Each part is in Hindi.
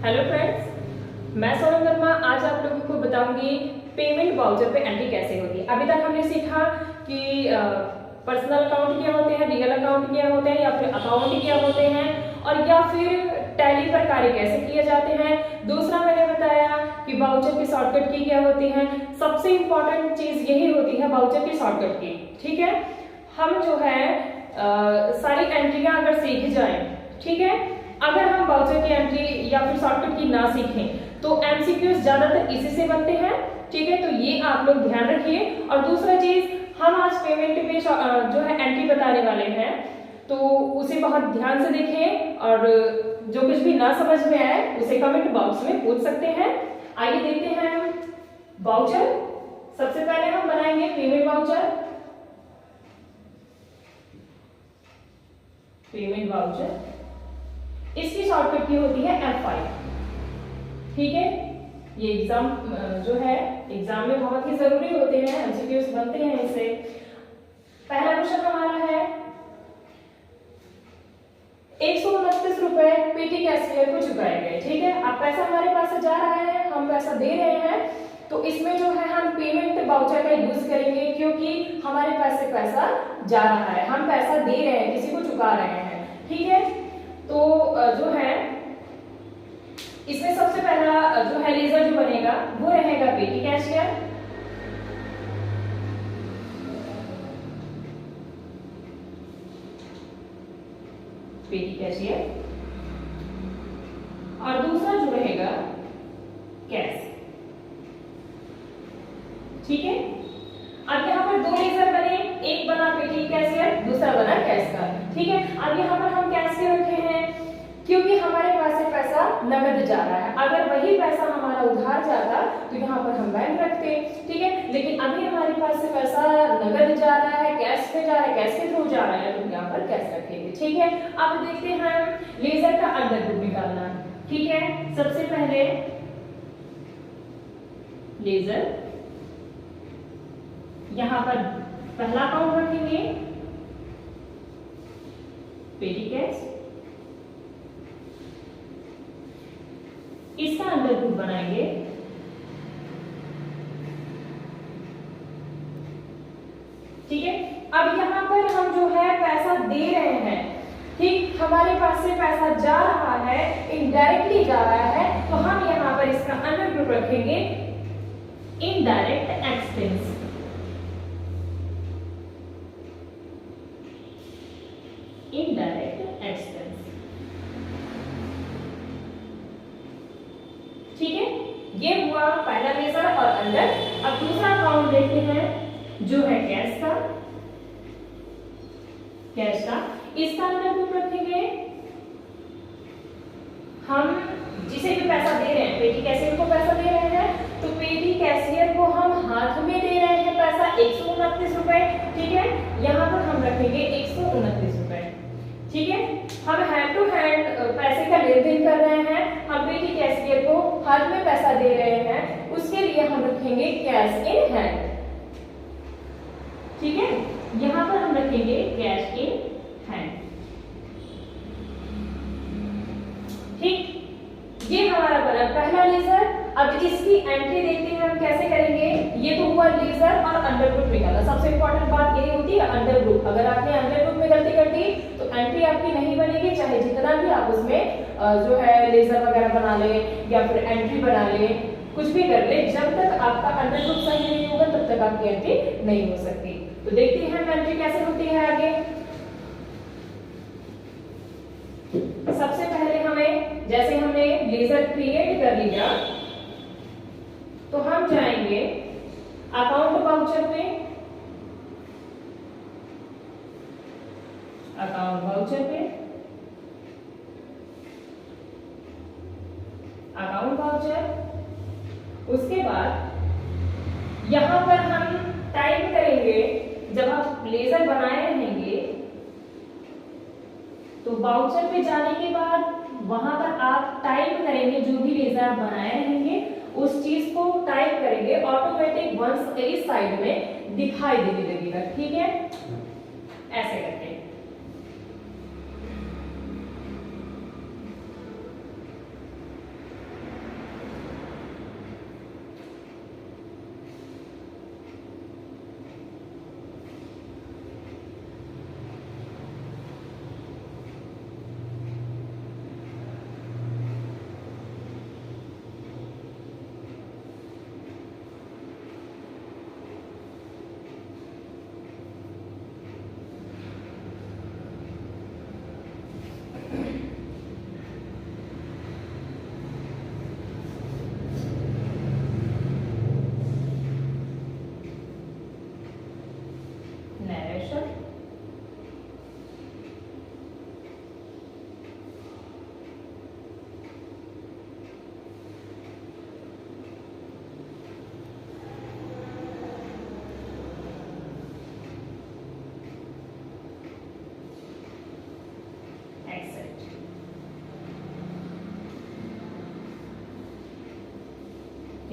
हेलो फ्रेंड्स, मैं सोनम वर्मा आज आप लोगों को बताऊंगी पेमेंट वाउचर पे एंट्री कैसे होती है। अभी तक हमने सीखा कि पर्सनल अकाउंट क्या होते हैं, रियल अकाउंट क्या होते हैं, या फिर अकाउंट क्या होते हैं, और या फिर टैली पर कार्य कैसे किए जाते हैं। दूसरा मैंने बताया कि वाउचर की शॉर्टकट की क्या होती है। सबसे इंपॉर्टेंट चीज यही होती है वाउचर की शॉर्टकट की। ठीक है, हम जो है सारी एंट्रियां अगर सीख जाएं, ठीक है, अगर हम वाउचर की एंट्री या फिर शॉर्टकट की ना सीखें तो एमसीक्यूज ज्यादातर इसी से बनते हैं। ठीक है, तो ये आप लोग ध्यान रखिए। और दूसरा चीज, हम आज पेमेंट पे जो है एंट्री बताने वाले हैं, तो उसे बहुत ध्यान से देखें और जो कुछ भी ना समझ में आए उसे कमेंट बॉक्स में पूछ सकते हैं। आइए देखते हैं हम वाउचर। सबसे पहले हम बनाएंगे पेमेंट वाउचर। पेमेंट वाउचर इसकी शॉर्टकट की होती है F5। ठीक है, ये एग्जाम जो है एग्जाम में बहुत ही जरूरी होते हैं, एमसीक्यूज बनते हैं इससे। पहला क्वेश्चन हमारा है 129 रुपए पेटी कैशियर को चुकाए गए। ठीक है, अब पैसा हमारे पास से जा रहा है, हम पैसा दे रहे हैं, तो इसमें जो है हम पेमेंट वाउचर का यूज करेंगे क्योंकि हमारे पास से पैसा जा रहा है, हम पैसा दे रहे हैं, किसी को चुका रहे हैं। ठीक है, तो जो है इसमें सबसे पहला जो है लेजर जो बनेगा वो रहेगा पेटी कैशियर। पेटी कैशियर और दूसरा जो रहेगा कैश। ठीक है, अब यहाँ पर दो लेजर बने, एक बना पेटी कैशियर, दूसरा बना कैश का। ठीक है, अब यहाँ पर हम कैश के रखे हैं क्योंकि हमारे पास से पैसा नगद जा रहा है। अगर वही पैसा हमारा उधार जाता तो यहाँ पर हम बैंक रखते। ठीक है, लेकिन अभी हमारे पास से पैसा नगद जा रहा है, कैश पे जा रहा है, कैश के थ्रू जा रहा है, तो यहाँ पर कैश रखेंगे। ठीक है, अब देखते हैं लेजर का अंडर ग्रुप निकालना। ठीक है, सबसे पहले लेजर यहाँ पर पहला अकाउंट रखेंगे पेटी कैश, इसका अंडर ग्रुप बनाएंगे ठीक है। अब यहाँ पर हम जो है पैसा दे रहे हैं, ठीक, हमारे पास से पैसा जा रहा है, इनडायरेक्टली जा रहा है, तो हम यहाँ पर इसका अंडर ग्रुप रखेंगे इनडायरेक्ट एक्सपेंस। Indirect expense. ठीक है, ये हुआ पहला लेजर और अंडर। अब दूसरा अकाउंट देखते हैं जो है कैश का। कैश का इसका अंडर ग्रुप रखेंगे हम जिसे भी पैसा दे रहे हैं, पेटी कैशियर को पैसा दे रहे हैं, तो पेटी कैशियर को हम हाथ में दे रहे हैं पैसा 129 रुपए। ठीक है, यहाँ पर हम रखेंगे 129 रुपए। ठीक है, हम हैंड टू हैंड पैसे का लेन देन कर रहे हैं, हम पेटी कैशियर को हाथ में पैसा दे रहे हैं, उसके लिए हम रखेंगे कैश इन हैंड। ठीक है, यहाँ पर हम रखेंगे कैश इन हैंड। ठीक, ये हमारा बना पहला लेजर। अब इसकी एंट्री देखते हैं हम कैसे करेंगे। ये तो हुआ लेजर और अंडर ग्रुप निकाला। सबसे इंपॉर्टेंट बात यही होती है अंडर ग्रुप। अगर आपने अंडर ग्रुप में गलती कर दी तो एंट्री आपकी नहीं बनेगी, चाहे जितना भी आप उसमें जो है लेजर वगैरह बना ले या फिर एंट्री बना ले, कुछ भी कर ले, जब तक आपका अंडर ग्रुप सही नहीं होगा तब तक आपकी एंट्री नहीं हो सकती। तो देखते हैं एंट्री कैसे होती है आगे। सबसे पहले हमें, जैसे हमने लेजर क्रिएट कर लिया, तो हम जाएंगे अकाउंट वाउचर पे। अकाउंट वाउचर पे, अकाउंट वाउचर, उसके बाद यहां पर हम टाइप करेंगे। जब आप लेजर बनाए रहेंगे तो वाउचर पे जाने के बाद वहां पर आप टाइप करेंगे, जो भी लेजर आप बनाए रहेंगे उस चीज को टाइप करेंगे, ऑटोमेटिक वंस इस साइड में दिखाई देने लगेगा। ठीक है, ऐसे करके।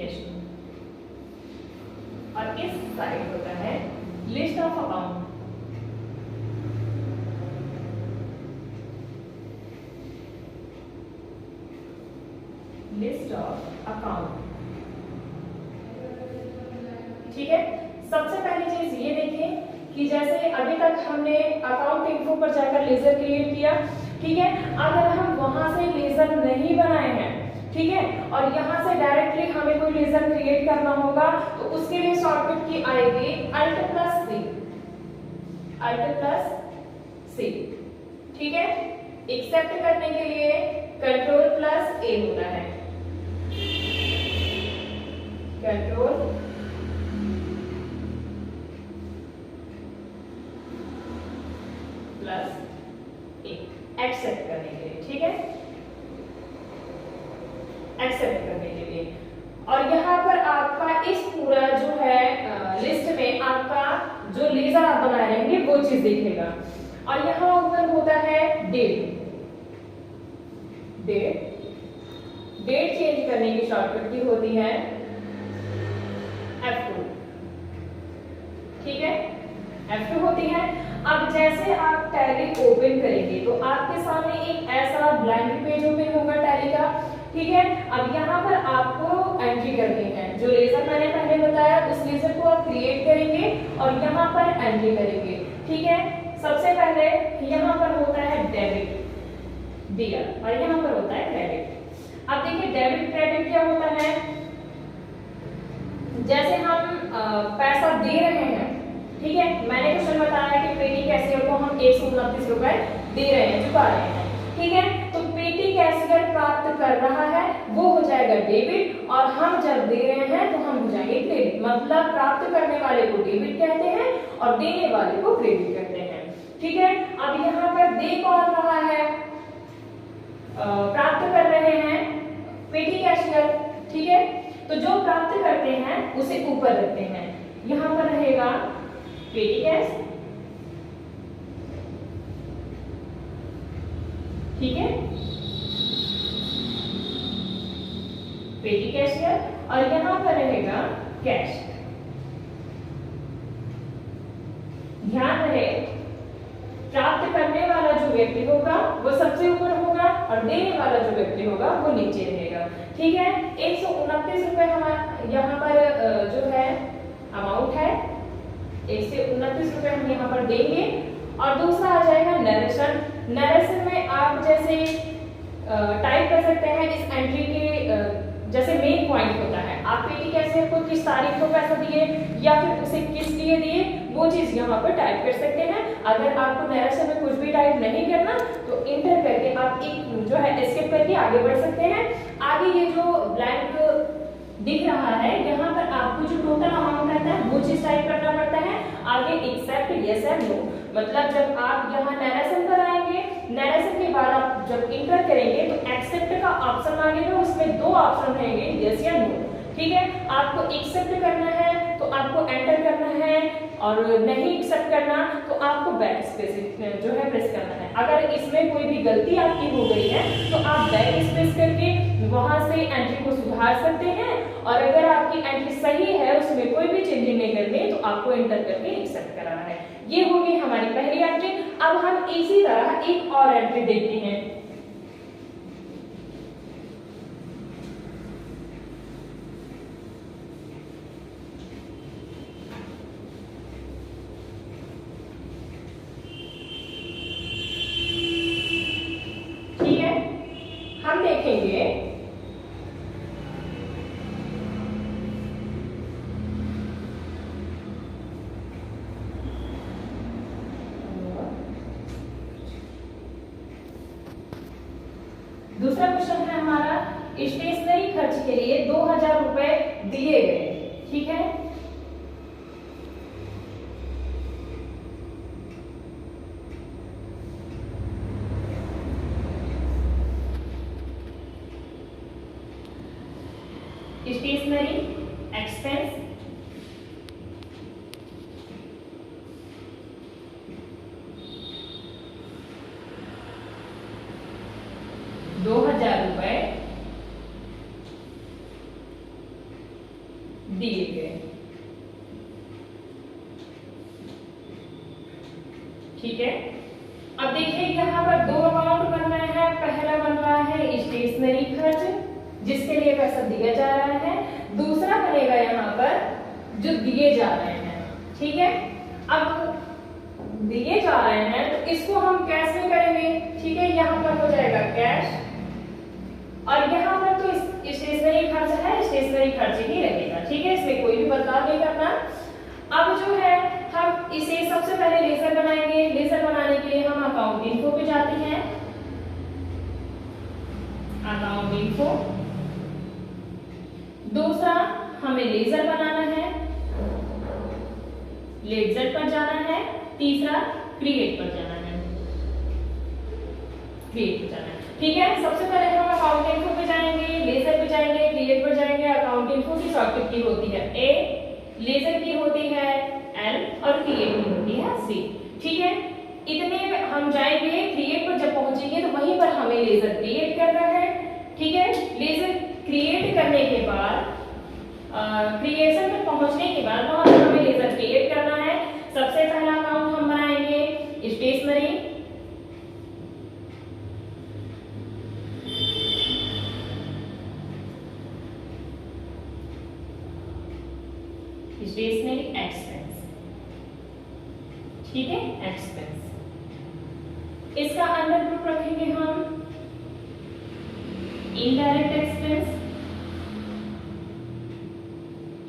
कैश और इस साइड होता है list of account. List of account, ठीक है। सबसे पहली चीज ये देखें कि जैसे अभी तक हमने अकाउंट इन्फो पर जाकर लेजर क्रिएट किया, ठीक है। अगर हम वहां से लेजर नहीं बनाए हैं, ठीक है, और यहाँ से डायरेक्टली हमें कोई लेजर क्रिएट करना होगा तो उसके लिए शॉर्टकट की आएगी Alt plus C, Alt plus C, ठीक है। एक्सेप्ट करने के लिए कंट्रोल प्लस A होता है, कंट्रोल प्लस A एक्सेप्ट करने के लिए, ठीक है, एक्सेप्ट करने के लिए। और यहाँ पर आपका इस पूरा जो है लिस्ट में आपका जो लेजर आप बना रहेंगे वो चीज दिखेगा। और यहाँ ऊपर होता है डेट, डेट चेंज करने की शॉर्टकट की होती है F2, ठीक है, F2 होती है। अब जैसे आप टैली ओपन करेंगे तो आपके सामने एक ऐसा ब्लैंक पेज ओपन होगा टैली का, ठीक है। अब यहाँ पर आपको एंट्री करनी है, जो लेजर मैंने पहले बताया उस लेजर को आप क्रिएट करेंगे और यहाँ पर एंट्री करेंगे, ठीक है। सबसे पहले यहाँ पर होता है डेबिट दिया और यहाँ पर होता है क्रेडिट। अब देखिए डेबिट क्रेडिट क्या होता है, जैसे हम पैसा दे रहे हैं, ठीक है, मैंने क्वेश्चन बताया कि पेटी कैशियर को हम 129 रुपए दे रहे हैं, चुका रहे हैं, ठीक है। तो पेटी कैशियर प्राप्त कर रहा है वो हो जाएगा डेबिट और हम जब दे रहे हैं तो हम हो जाएंगे क्रेडिट। मतलब प्राप्त करने वाले को डेबिट कहते हैं और देने वाले को क्रेडिट कहते हैं, ठीक है। अब यहाँ पर दे कौन रहा है, प्राप्त कर रहे हैं पेटी कैशियर, ठीक है। तो जो प्राप्त करते हैं उसे ऊपर रखते हैं, यहाँ पर रहेगा पेटी कैश, ठीक है, पेटी कैशियर और यहाँ पर रहेगा कैश। ध्यान रहे प्राप्त करने वाला जो व्यक्ति होगा वो सबसे ऊपर होगा और देने वाला जो व्यक्ति होगा वो नीचे रहेगा, ठीक है। 129 रुपए हमारा यहाँ पर जो है अमाउंट है, 129 रुपए हम यहाँ पर देंगे। और दूसरा आ जाएगा नरेशन। नरेशन में आप जैसे टाइप कर सकते हैं इस एंट्री के जैसे मेन पॉइंट होता है, आप पेटी कैशियर को किस तारीख को पैसा दिए या फिर उसे किस लिए दिए वो चीज यहाँ पर टाइप कर सकते हैं। अगर आपको नरेशन में कुछ भी टाइप नहीं करना तो इंटर करके आप एक जो है एस्केप करके आगे बढ़ सकते हैं। आगे ये जो ब्लैंक दिख रहा है यहाँ पर आपको जो टोटल अमाउंट रहता है वो चीज टाइप करना पड़ता है। आगे एक्सेप्ट यस एंड नो, मतलब जब आप यहाँ नरेशन पर आएंगे, नरेशन के बाद आप जब इंटर करेंगे तो एक्सेप्ट का ऑप्शन मांगेगा, उसमें दो ऑप्शन रहेंगे यस या नो, ठीक है। आपको एक्सेप्ट करना है तो आपको एंटर करना है और नहीं एक्सेप्ट करना तो आपको बैक स्पेस जो है प्रेस करना है। अगर इसमें कोई भी गलती आपकी हो गई है तो आप बैक स्पेस करके वहां से एंट्री को सुधार सकते हैं और अगर आपकी एंट्री सही है उसमें कोई भी चेंजिंग नहीं करनी तो आपको एंटर करके एक्सेप्ट कराना है। ये होगी हमारी पहली एंट्री। अब हम इसी तरह एक और एंट्री देखते हैं। ठीक है, हम देखेंगे दूसरा क्वेश्चन है हमारा, स्टेशनरी खर्च के लिए 2000 रुपए दिए गए, ठीक है। स्टेशनरी एक्सपेंस 2000 रुपए दिए गए। ठीक है, अब देखिए यहाँ पर दो अकाउंट बन रहे हैं। पहला बन रहा है स्टेशनरी खर्च जिसके लिए पैसा दिया जा रहा है, दूसरा बनेगा यहाँ पर जो दिए जा रहे हैं। ठीक है, अब दिए जा रहे हैं तो इसको हम कैश में करेंगे। ठीक है, यहाँ पर हो जाएगा कैश और यहाँ पर तो स्टेशनरी खर्च है, स्टेशनरी खर्च ही रहेगा। ठीक है, इसमें कोई भी बदलाव नहीं करना। अब जो है हम इसे सबसे पहले लेजर बनाएंगे। लेजर बनाने के लिए हम अकाउंट इन्फो पे जाते हैं। अकाउंट इन्फो, दूसरा हमें लेजर बनाना है, लेजर पर जाना है, तीसरा क्रिएट पर जाना है, क्रिएट पर जाना है। ठीक है, सबसे पहले हम अकाउंट इन्फो पे जाएंगे, लेजर पे जाएंगे, क्रिएट पर जाएंगे। अकाउंट इन्फो की शॉर्टकट की होती है ए, लेजर की होती है एल और क्रिएट की होती है सी। ठीक है, इतने हम जाएंगे, क्रिएट पर जब पहुंचेंगे तो वहीं पर हमें लेजर क्रिएट करना है। ठीक है, लेजर क्रिएट करने के बाद क्रिएशन पर पहुंचने के बाद वहां पर हमें लेजर क्रिएट करना है। सबसे पहला अकाउंट हम बनाएंगे स्टेशनरी, स्टेशनरी एक्सपेंस। ठीक है, एक्सपेंस, इसका अंडर ग्रुप रखेंगे हम इनडायरेक्ट एक्सपेंस,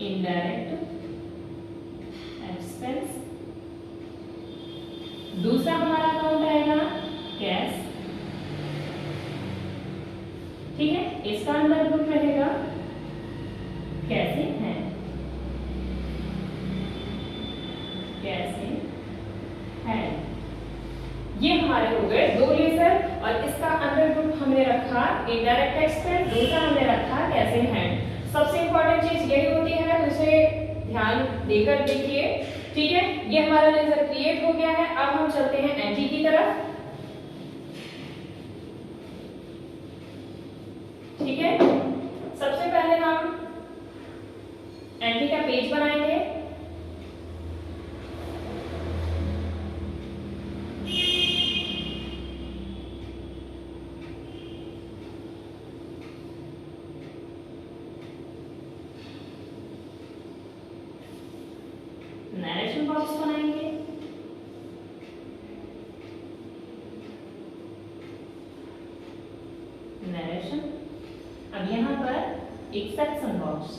इनडायरेक्ट एक्सपेंस। दूसरा हमारा अकाउंट आएगा कैश। ठीक है, इसका अंडर ग्रुप रहेगा कैसे है, कैसे है। ये हमारे हो गए दो लेजर और इसका अंडर ग्रुप हमने रखा इनडायरेक्ट एक्सपेंस, दूसरा हमने रखा कैसे है। सबसे इंपॉर्टेंट चीज यही होती है, तो इसे ध्यान देकर देखिए। ठीक है, ये हमारा लेजर क्रिएट हो गया है। अब हम चलते हैं एंट्री की तरफ। ठीक है, सबसे पहले हम एंट्री का पेज बनाएंगे। नरेशन बॉक्स बनाएंगे, नरेशन। अब यहां पर एक सेक्शन बॉक्स,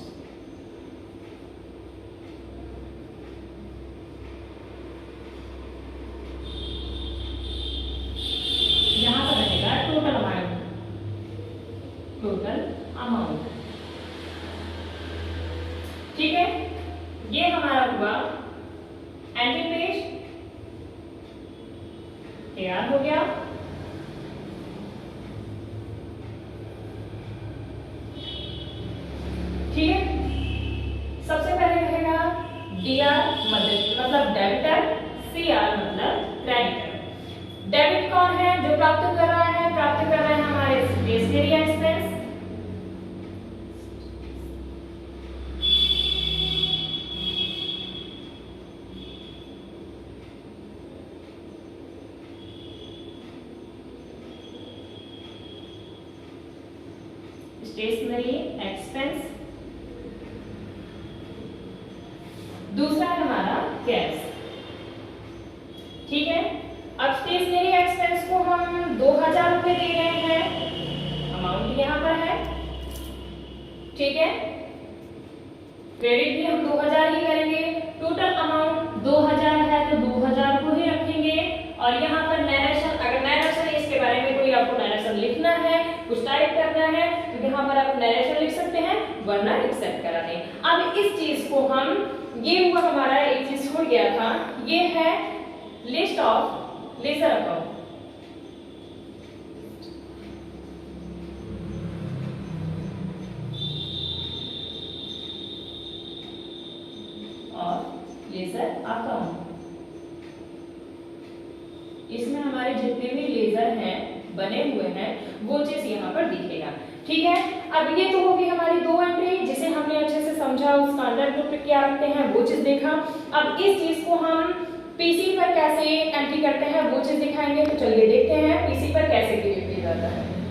यहां पर रहेगा टोटल अमाउंट, टोटल अमाउंट। ठीक है, ये हमारा हुआ एंट्री पेज तैयार हो गया। ठीक है, सबसे पहले रहेगा डीआर मतलब डेबिटर, सीआर मतलब क्रेडिटर। डेबिट कौन है जो प्राप्त कर रहा है? प्राप्त कर रहे हैं हमारे स्टेशनरी एक्सपेंस। स्टेशनरी एक्सपेंस, दूसरा है हमारा कैश। ठीक है, अब स्टेशनरी एक्सपेंस को हम 2000 रुपए दे रहे हैं, अमाउंट यहां पर है। ठीक है, क्रेडिट भी हम 2000 ही करेंगे। टोटल अमाउंट 2000 है तो 2000 को ही रखेंगे। और यहाँ पर नरेशन, अगर नरेशन इसके बारे में कोई आपको नरेशन लिखना है, कुछ टाइप करना है तो यहाँ पर आप नरेशन लिख सकते हैं, वरना एक्सेप्ट करा दें। अब इस चीज को हम, ये हुआ हमारा एक चीज छूट गया था, ये है लिस्ट ऑफ लेजर अकाउंट। और लेजर अकाउंट, इसमें हमारे जितने भी लेजर हैं बने हुए हैं वो चीज यहाँ पर दिखेगा। ठीक है, अब ये तो होगी हमारी दो एंट्री जिसे हमने अच्छे से समझा समझा, उसका अंडर ग्रुप क्या रखते हैं वो चीज देखा। अब इस चीज को हम पीसी पर कैसे एंट्री करते हैं वो चीज दिखाएंगे। तो चलिए देखते हैं पीसी पर कैसे क्रिएट किया जाता है।